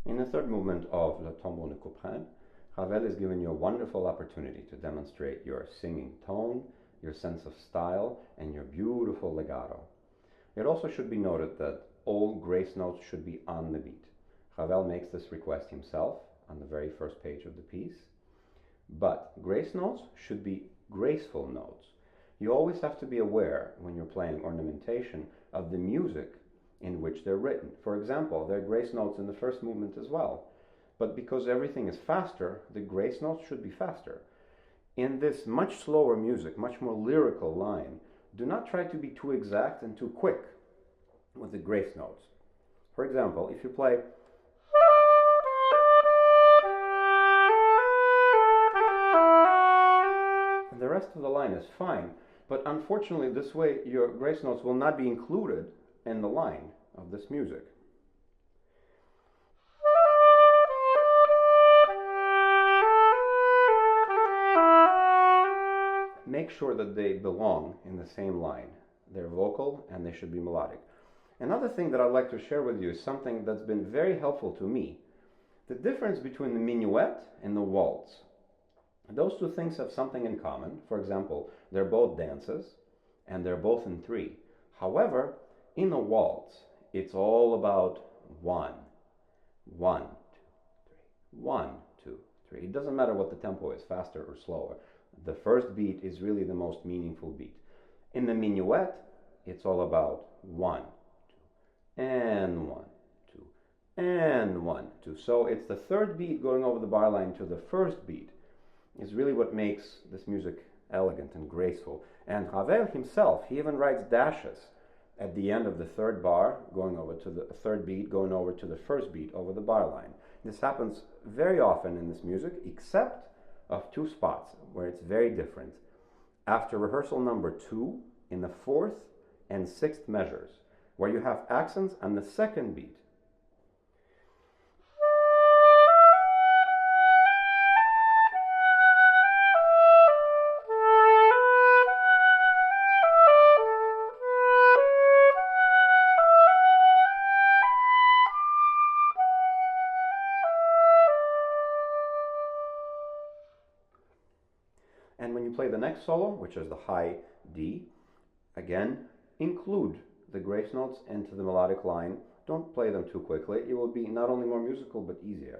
In the third movement of Le Tombeau de Couperin, Ravel is giving you a wonderful opportunity to demonstrate your singing tone, your sense of style, and your beautiful legato. It also should be noted that all grace notes should be on the beat. Ravel makes this request himself on the very first page of the piece. But grace notes should be graceful notes. You always have to be aware, when you're playing ornamentation, of the music in which they're written. For example, there are grace notes in the first movement as well. But because everything is faster, the grace notes should be faster. In this much slower music, much more lyrical line, do not try to be too exact and too quick with the grace notes. For example, if you play the rest of the line is fine, but unfortunately this way your grace notes will not be included in the line of this music. Make sure that they belong in the same line. They're vocal and they should be melodic. Another thing that I'd like to share with you is something that's been very helpful to me. The difference between the minuet and the waltz. Those two things have something in common. For example, they're both dances and they're both in three. However, in a waltz, it's all about one, one, two, three, one, two, three. It doesn't matter what the tempo is, faster or slower. The first beat is really the most meaningful beat. In the minuet, it's all about one, two, and one, two, and one, two. So it's the third beat going over the bar line to the first beat is really what makes this music elegant and graceful. And Ravel himself, he even writes dashes at the end of the third bar, going over to the third beat, going over to the first beat over the bar line. This happens very often in this music, except of two spots where it's very different. After rehearsal number 2, in the 4th and 6th measures, where you have accents on the second beat. And when you play the next solo, which is the high D, again, include the grace notes into the melodic line. Don't play them too quickly. It will be not only more musical, but easier.